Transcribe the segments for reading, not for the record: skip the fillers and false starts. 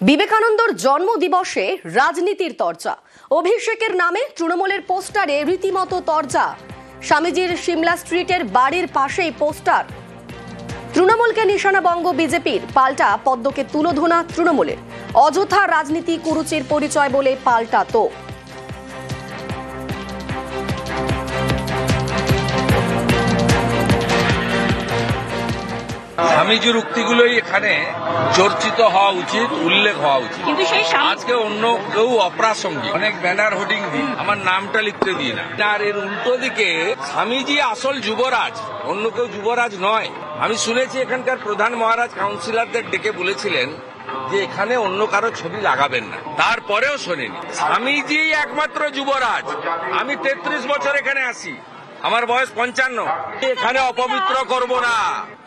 বিবেকানন্দর জন্মদিবসে রাজনীতির তরজা। অভিষেকের নামে তৃণমূলের পোস্টারে রীতিমতো তরজা। স্বামীজির সিমলা স্ট্রিটের বাড়ির পাশেই পোস্টার। তৃণমূলকে নিশানাবঙ্গ বিজেপির, পাল্টা পদ্মকে তুলোধনা তৃণমূলের। অযথা রাজনীতি কুরুচির পরিচয় বলে পাল্টা তো। স্বামীজির উক্তিগুলোই এখানে চর্চিত হওয়া উচিত, উল্লেখ হওয়া উচিত। কিন্তু সেই আজকে অন্য কেউ অপ্রাসঙ্গিক অনেক ব্যানার হোর্ডিং দিই, আমার নামটা লিখতে দিই না। আর এর উল্টো দিকে স্বামীজি আসল যুবরাজ, অন্য কেউ যুবরাজ নয়। আমি শুনেছি এখানকার প্রধান মহারাজ কাউন্সিলরদের ডেকে বলেছিলেন যে এখানে অন্য কারো ছবি লাগাবেন না, তারপরেও শোনেনি। স্বামীজি একমাত্র যুবরাজ। আমি 33 বছর এখানে আসি, আমার বয়স 55। এখানে অপবিত্র করব না,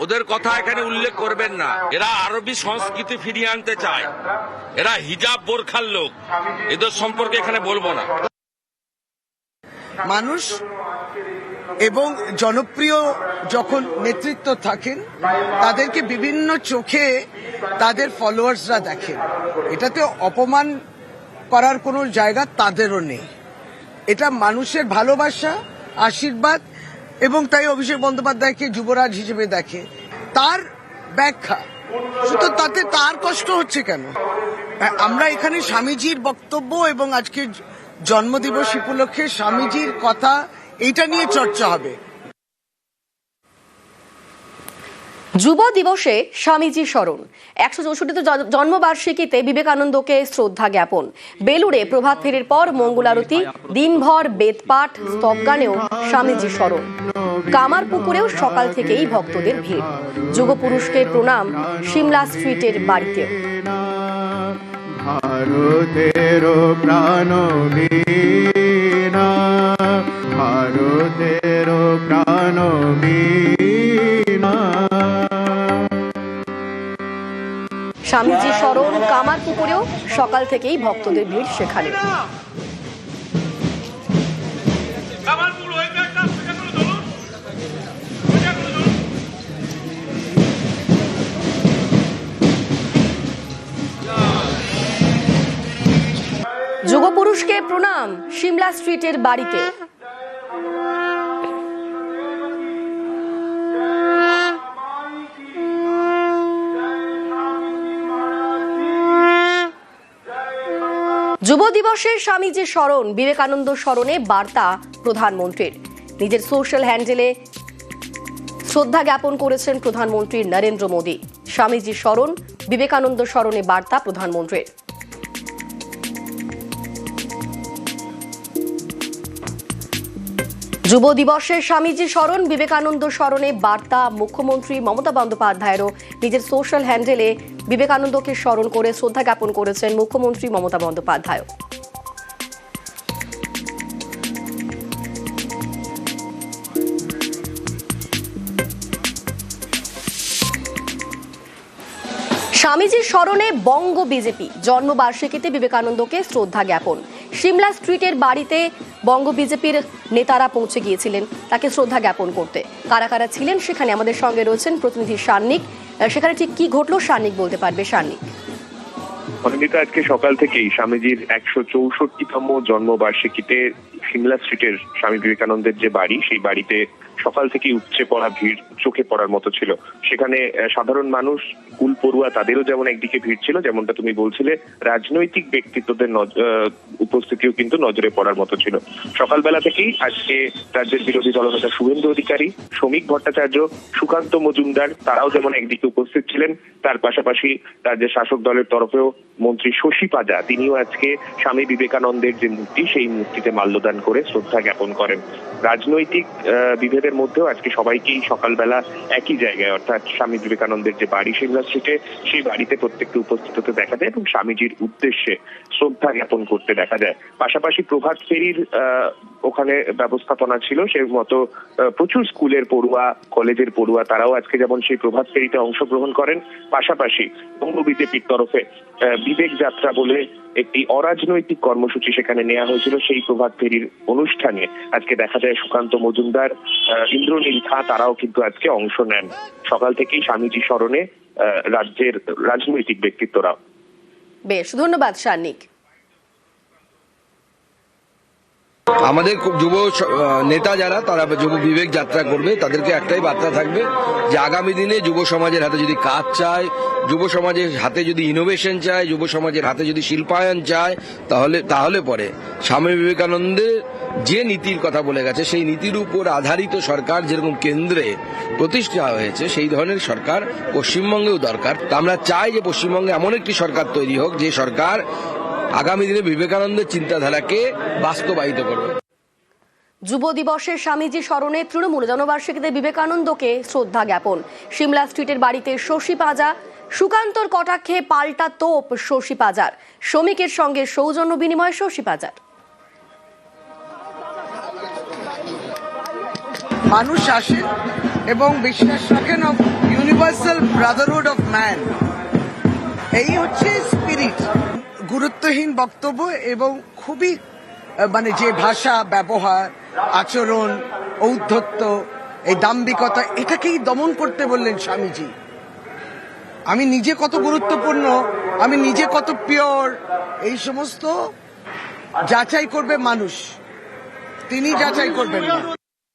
ওদের কথা এখানে উল্লেখ করবেন না। এরা আরবি সংস্কৃতি ফিরিয়ে আনতে চায়, এরা হিজাব বোরখার লোক, এদের সম্পর্কে এখানে বলবো না। মানুষ এবং জনপ্রিয় যখন নেতৃত্ব থাকেন, তাদেরকে বিভিন্ন চোখে তাদের ফলোয়ার্সরা দেখেন। এটাতে অপমান করার কোনো জায়গা তাদেরও নেই। এটা মানুষের ভালোবাসা, আশীর্বাদ, এবং তাই অভিষেক বন্দ্যোপাধ্যায়কে যুবরাজ হিসেবে দেখে। তার ব্যাখ্যা শুধু, তাতে তার কষ্ট হচ্ছে কেন? আমরা এখানে স্বামীজির বক্তব্য এবং আজকের জন্মদিবস উপলক্ষে স্বামীজির কথা, এইটা নিয়ে চর্চা হবে। যুব দিবসে স্বামীজি স্মরণ। 164 জন্মবার্ষিকীতে বিবেকানন্দকে শ্রদ্ধা জ্ঞাপন। বেলুড়ে প্রভাত ফেরির পর মঙ্গল আরতি, দিনভর বেদপাঠ, স্তবগানেও স্বামীজি স্মরণ। কামারপুকুরেও সকাল থেকেই ভক্তদের ভিড়। যুগপুরুষকে প্রণাম সিমলা স্ট্রিটের বাড়িতেও। ভারতের প্রাণবীরা, ভারতের প্রাণবীরা। স্বামীজি স্মরণ কামারপুকুরেও সকাল থেকেই ভক্তদের ভিড় সেখানে। যুগপুরুষকে প্রণাম সিমলা স্ট্রিটের বাড়িতে। যুব দিবসে স্বামীজি স্মরণ, বিবেকানন্দ স্মরণে বার্তা প্রধানমন্ত্রীর। নিজের সোশ্যাল হ্যান্ডেলে শ্রদ্ধা জ্ঞাপন করেছেন প্রধানমন্ত্রী নরেন্দ্র মোদী। স্বামীজি স্মরণ, বিবেকানন্দ স্মরণে বার্তা প্রধানমন্ত্রীর। যুব দিবসে স্বামীজি স্মরণ, বিবেকানন্দ স্মরণে বার্তা মুখ্যমন্ত্রী মমতা বন্দ্যোপাধ্যায়েরও। নিজের সোশ্যাল হ্যান্ডেলে বিবেকানন্দকে স্মরণ করে শ্রদ্ধা জ্ঞাপন করেছেন মুখ্যমন্ত্রী মমতা বন্দ্যোপাধ্যায়। স্বামীজির স্মরণে বঙ্গ বিজেপি, জন্মবার্ষিকীতে বিবেকানন্দকে শ্রদ্ধা জ্ঞাপন। সিমলা স্ট্রিটের বাড়িতে বঙ্গ বিজেপির নেতারা পৌঁছে গিয়েছিলেন তাকে শ্রদ্ধা জ্ঞাপন করতে। কারা কারা ছিলেন সেখানে আমাদের সঙ্গে রয়েছেন প্রতিনিধি সান্নিক। সেখানে ঠিক কি ঘটলো সান্নিক বলতে পারবে? সান্নিক, অনিন্দিতা, আজকে সকাল থেকেই স্বামীজির 164তম জন্মবার্ষিকীতে সিমলা স্ট্রিটের স্বামী বিবেকানন্দের যে বাড়ি, সেই বাড়িতে সকাল থেকেই উপচে পড়া ভিড় চোখে পড়ার মতো ছিল। সেখানে সাধারণ মানুষ, স্কুল পড়ুয়া, তাদেরও যেমন একদিকে ভিড় ছিল, যেমনটা তুমি বলছিলে, রাজনৈতিক ব্যক্তিত্বদের উপস্থিতিও কিন্তু নজরে পড়ার মতো ছিল। সকালবেলা থেকেই আজকে রাজ্যের বিরোধী দলনেতা শুভেন্দু অধিকারী, শ্রমিক ভট্টাচার্য, সুকান্ত মজুমদার, তারাও যেমন একদিকে উপস্থিত ছিলেন। তার পাশাপাশি রাজ্যের শাসক দলের তরফেও মন্ত্রী শশী পাজা, তিনিও আজকে স্বামী বিবেকানন্দের যে মূর্তি, সেই মূর্তিতে মাল্যদান করে শ্রদ্ধা জ্ঞাপন করেন। রাজনৈতিক বিভেদের মধ্যেও আজকে সবাইকেই সকালবেলা একই জায়গায়, অর্থাৎ স্বামী বিবেকানন্দের যে বাড়ি সিমলা স্ট্রিটে, সেই বাড়িতে প্রত্যেককে উপস্থিত হতে দেখা যায় এবং স্বামীজির উদ্দেশ্যে শ্রদ্ধা জ্ঞাপন করতে দেখা যায়। পাশাপাশি প্রভাত ফেরির ওখানে ব্যবস্থাপনা ছিল, সেই মতো প্রচুর স্কুলের পড়ুয়া, কলেজের পড়ুয়া, তারাও আজকে যেমন সেই প্রভাত ফেরিতে অংশগ্রহণ করেন। পাশাপাশি বঙ্গ বিজেপির তরফে বিবেক যাত্রা বলে একটি অরাজনৈতিক কর্মসূচি সেখানে নেওয়া হয়েছিল। সেই প্রভাত ফেরির অনুষ্ঠানে আজকে দেখা যায় সুকান্ত মজুমদার, ইন্দ্রনীল খা, তারাও কিন্তু আজকে অংশ নেন। সকাল থেকেই স্বামীজি স্মরণে রাজ্যের রাজনৈতিক ব্যক্তিত্বরা। বেশ, ধন্যবাদ শার্নিক। আমাদের যুব নেতা যারা তারা যুব বিবেক যাত্রা করবে, তাদেরকে একটাই বার্তা থাকবে যে আগামী দিনে যুব সমাজের হাতে যদি কাজ চায়, যুব সমাজের হাতে যদি ইনোভেশন চায়, যুব সমাজের হাতে যদি শিল্পায়ন চায়, তাহলে পরে স্বামী বিবেকানন্দের যে নীতির কথা বলে গেছে সেই নীতির উপর আধারিত সরকার যেরকম কেন্দ্রে প্রতিষ্ঠা হয়েছে সেই ধরনের সরকার পশ্চিমবঙ্গেও দরকার। তা আমরা চাই যে পশ্চিমবঙ্গে এমন একটি সরকার তৈরি হোক যে সরকার আগামী দিনে বিবেকানন্দের চিন্তাধারাকে বাস্তবায়িত করবে। যুব দিবসে স্বামীজি স্মরণে তৃণমূল জনবার্ষিকীতে বিবেকানন্দকে শ্রদ্ধা জ্ঞাপন। সিমলা স্ট্রিটের বাড়িতে শশী পাজা, সুকান্তর কটাক্ষে পাল্টা তোপ শশী পাজার, শ্রমিকের সঙ্গে সৌজন্য বিনিময় শশী পাজার। মানুষ আসেন এবং বিশ্বাস রাখেন of universal Brotherhood of man. এই হচ্ছে স্পিরিট। গুরুত্বহীন বক্তব্য এবং খুবই মানে যে ভাষা ব্যবহার, আচরণ, ঔদ্ধত্য, এই দাম্ভিকতা, এটাকেই দমন করতে বললেন স্বামীজি। আমি নিজে কত গুরুত্বপূর্ণ, আমি নিজে কত পিওর, এই সমস্ত যাচাই করবে মানুষ, তিনি যাচাই করবেন না।